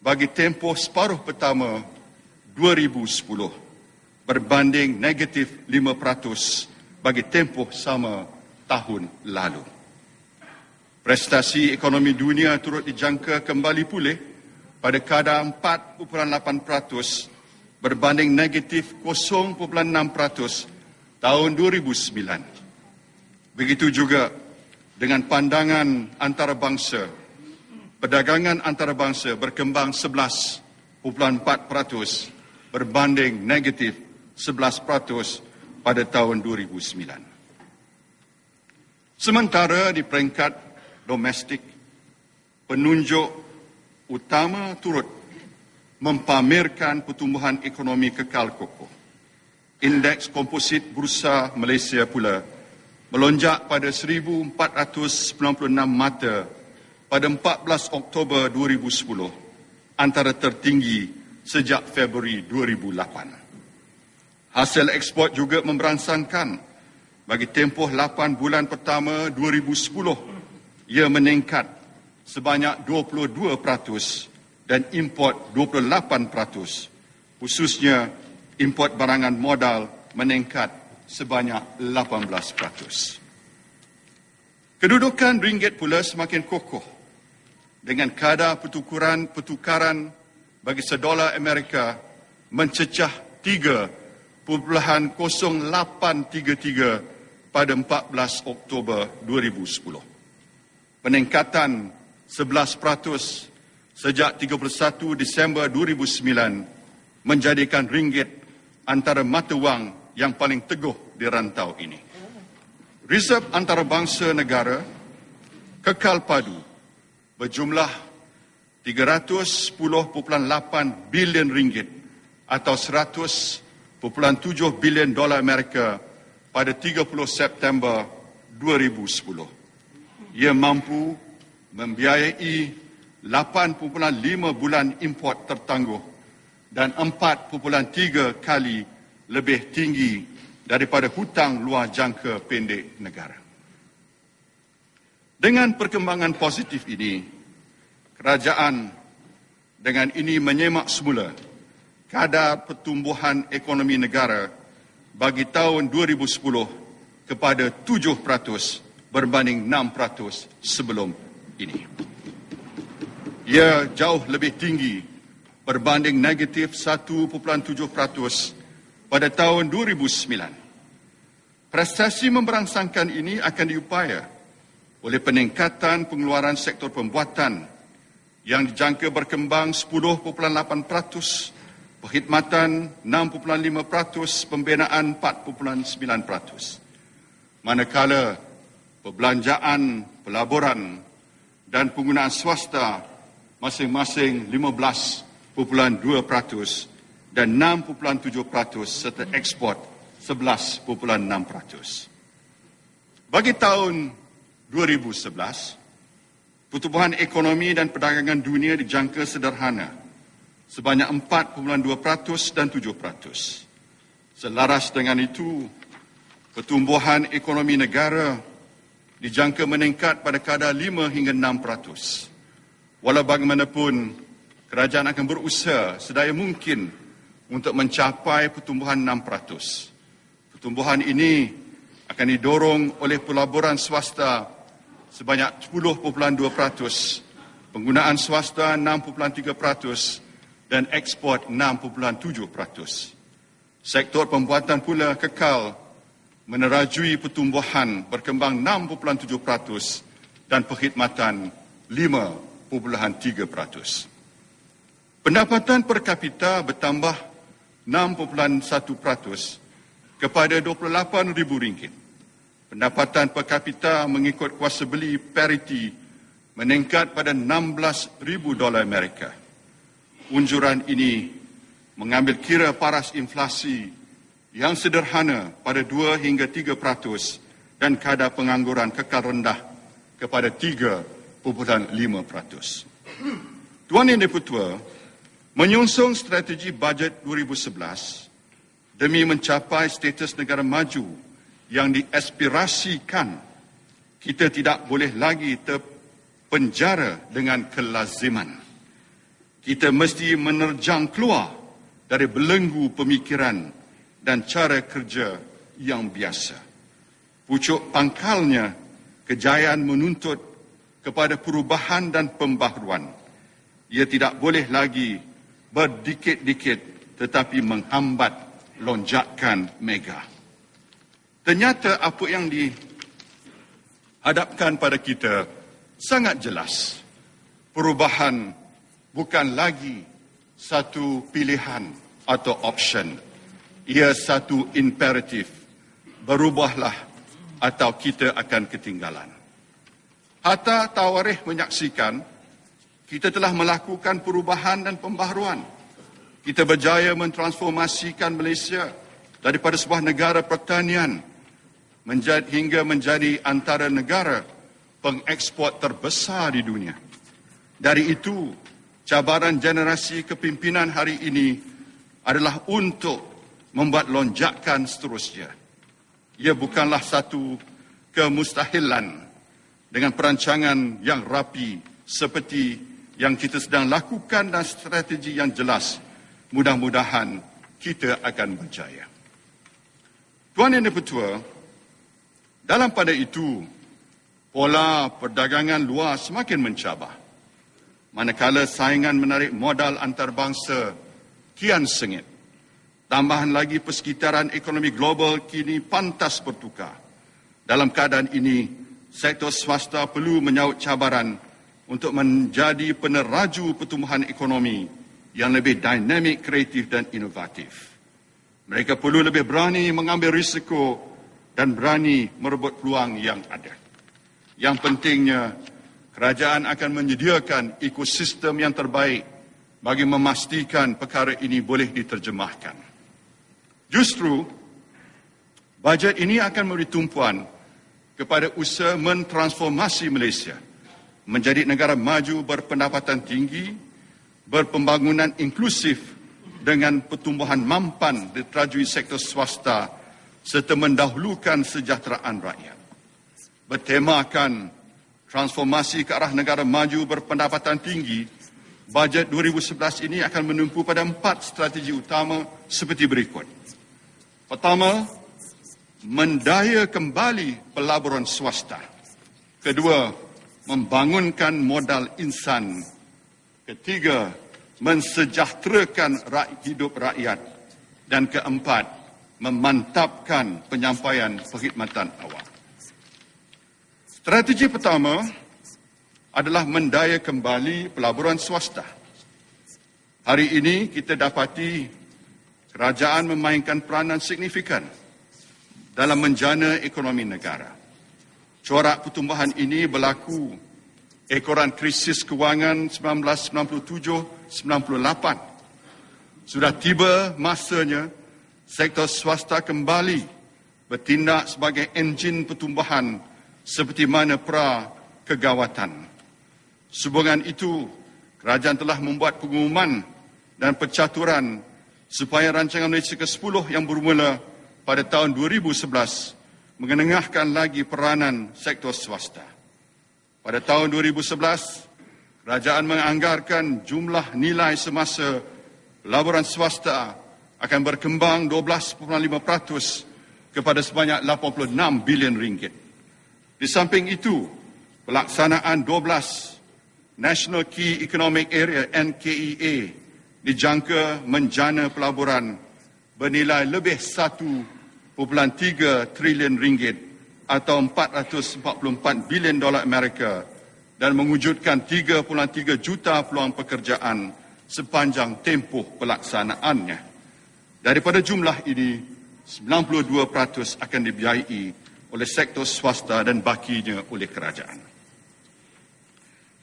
bagi tempoh separuh pertama 2010 berbanding negatif 5% bagi tempoh sama tahun lalu. Prestasi ekonomi dunia turut dijangka kembali pulih pada kadar 4.8% berbanding negatif 0.6% tahun 2009. Begitu juga dengan pandangan antarabangsa, perdagangan antarabangsa berkembang 11.4% berbanding negatif 11% pada tahun 2009. Sementara di peringkat domestik, penunjuk utama turut mempamerkan pertumbuhan ekonomi kekal kokoh. Indeks komposit Bursa Malaysia pula melonjak pada 1,496 mata pada 14 Oktober 2010, antara tertinggi sejak Februari 2008. Hasil ekspor juga memberansangkan bagi tempoh 8 bulan pertama 2010, ia meningkat sebanyak 22% dan import 28%, khususnya import barangan modal meningkat sebanyak 18%. Kedudukan ringgit pula semakin kokoh dengan kadar pertukaran bagi $1 Amerika mencecah 3.0833 pada 14 Oktober 2010. Peningkatan 11% sejak 31 Disember 2009 menjadikan ringgit antara mata wang yang paling teguh di rantau ini. Reserve antarabangsa negara kekal padu berjumlah 310.8 bilion ringgit atau 100.7 bilion dolar Amerika pada 30 September 2010. Ia mampu membiayai 8.5 bulan import tertangguh dan 4.3 kali lebih tinggi daripada hutang luar jangka pendek negara. Dengan perkembangan positif ini, kerajaan dengan ini menyemak semula kadar pertumbuhan ekonomi negara bagi tahun 2010 kepada 7% berbanding 6% sebelum ini. Ia jauh lebih tinggi berbanding negatif 1.7% pada tahun 2009. Prestasi memberangsangkan ini akan diupaya oleh peningkatan pengeluaran sektor pembuatan yang dijangka berkembang 10.8%, perkhidmatan 6.5%, pembinaan 4.9%. Manakala perbelanjaan, pelaburan dan penggunaan swasta masing-masing 15.2% dan 6.7% serta ekspor 11.6%. Bagi tahun 2011, pertumbuhan ekonomi dan perdagangan dunia dijangka sederhana sebanyak 4.2% dan 7%. Selaras dengan itu, pertumbuhan ekonomi negara dijangka meningkat pada kadar 5 hingga 6%. Walau bagaimanapun, kerajaan akan berusaha sedaya mungkin untuk mencapai pertumbuhan 6%. Pertumbuhan ini akan didorong oleh pelaburan swasta sebanyak 10.2%, penggunaan swasta 6.3% dan ekspor 6.7%. Sektor pembuatan pula kekal menerajui pertumbuhan berkembang 6.7% dan perkhidmatan 5.3%. Pendapatan per kapita bertambah 6.1% kepada RM28,000. Pendapatan per kapita mengikut kuasa beli pariti meningkat pada $16,000 Amerika. Unjuran ini mengambil kira paras inflasi yang sederhana pada 2 hingga 3% dan kadar pengangguran kekal rendah kepada 3.5%. Tuan Yang di-Pertua menyusun strategi bajet 2011 demi mencapai status negara maju yang diaspirasikan. Kita tidak boleh lagi terpenjara dengan kelaziman. Kita mesti menerjang keluar dari belenggu pemikiran dan cara kerja yang biasa. Pucuk pangkalnya, kejayaan menuntut kepada perubahan dan pembaharuan. Ia tidak boleh lagi berdikit-dikit tetapi menghambat lonjakan mega. Ternyata apa yang dihadapkan pada kita sangat jelas. Perubahan bukan lagi satu pilihan atau option. Ia satu imperatif. Berubahlah atau kita akan ketinggalan. Hatta Tawarikh menyaksikan kita telah melakukan perubahan dan pembaharuan. Kita berjaya mentransformasikan Malaysia daripada sebuah negara pertanian hingga menjadi antara negara pengeksport terbesar di dunia. Dari itu, cabaran generasi kepimpinan hari ini adalah untuk membuat lonjakan seterusnya. Ia bukanlah satu kemustahilan dengan perancangan yang rapi seperti yang kita sedang lakukan dan strategi yang jelas. Mudah-mudahan kita akan berjaya. Tuan Yang Di-Pertua, dalam pada itu, pola perdagangan luar semakin mencabar. Manakala saingan menarik modal antarabangsa kian sengit. Tambahan lagi persekitaran ekonomi global kini pantas bertukar. Dalam keadaan ini, sektor swasta perlu menyaut cabaran untuk menjadi peneraju pertumbuhan ekonomi yang lebih dinamik, kreatif dan inovatif. Mereka perlu lebih berani mengambil risiko dan berani merebut peluang yang ada. Yang pentingnya, kerajaan akan menyediakan ekosistem yang terbaik bagi memastikan perkara ini boleh diterjemahkan. Justru, bajet ini akan memberi tumpuan kepada usaha mentransformasi Malaysia menjadi negara maju berpendapatan tinggi, berpembangunan inklusif dengan pertumbuhan mampan diterajui sektor swasta serta mendahulukan kesejahteraan rakyat. Bertemakan transformasi ke arah negara maju berpendapatan tinggi, bajet 2011 ini akan menumpu pada 4 strategi utama seperti berikut. Pertama, mendaya kembali pelaburan swasta. Kedua, membangunkan modal insan. Ketiga, mensejahterakan hidup rakyat. Dan keempat, memantapkan penyampaian perkhidmatan awam. Strategi pertama adalah mendaya kembali pelaburan swasta. Hari ini kita dapati kerajaan memainkan peranan signifikan dalam menjana ekonomi negara. Corak pertumbuhan ini berlaku ekoran krisis kewangan 1997-98. Sudah tiba masanya sektor swasta kembali bertindak sebagai enjin pertumbuhan seperti mana pra-kegawatan. Sehubungan itu, kerajaan telah membuat pengumuman dan percaturan supaya rancangan Malaysia ke-10 yang bermula pada tahun 2011 mengenengahkan lagi peranan sektor swasta. Pada tahun 2011, kerajaan menganggarkan jumlah nilai semasa pelaburan swasta akan berkembang 12.5% kepada sebanyak 86 bilion ringgit. Di samping itu, pelaksanaan 12 National Key Economic Area NKEA dijangka menjana pelaburan bernilai lebih 1.3 trilion ringgit atau 444 bilion dolar Amerika dan mewujudkan 3.3 juta peluang pekerjaan sepanjang tempoh pelaksanaannya. Daripada jumlah ini, 92% akan dibiayai oleh sektor swasta dan bakinya oleh kerajaan.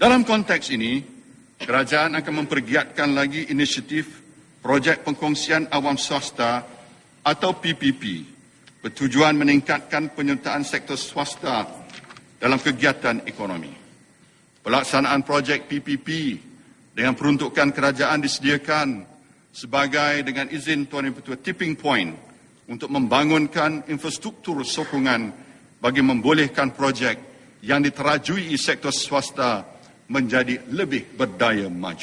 Dalam konteks ini, kerajaan akan mempergiatkan lagi inisiatif projek pengkongsian awam swasta atau PPP bertujuan meningkatkan penyertaan sektor swasta dalam kegiatan ekonomi. Pelaksanaan projek PPP dengan peruntukan kerajaan disediakan sebagai dengan izin Tuan Yang Di-Pertua tipping point untuk membangunkan infrastruktur sokongan bagi membolehkan projek yang diterajui sektor swasta menjadi lebih berdaya maju.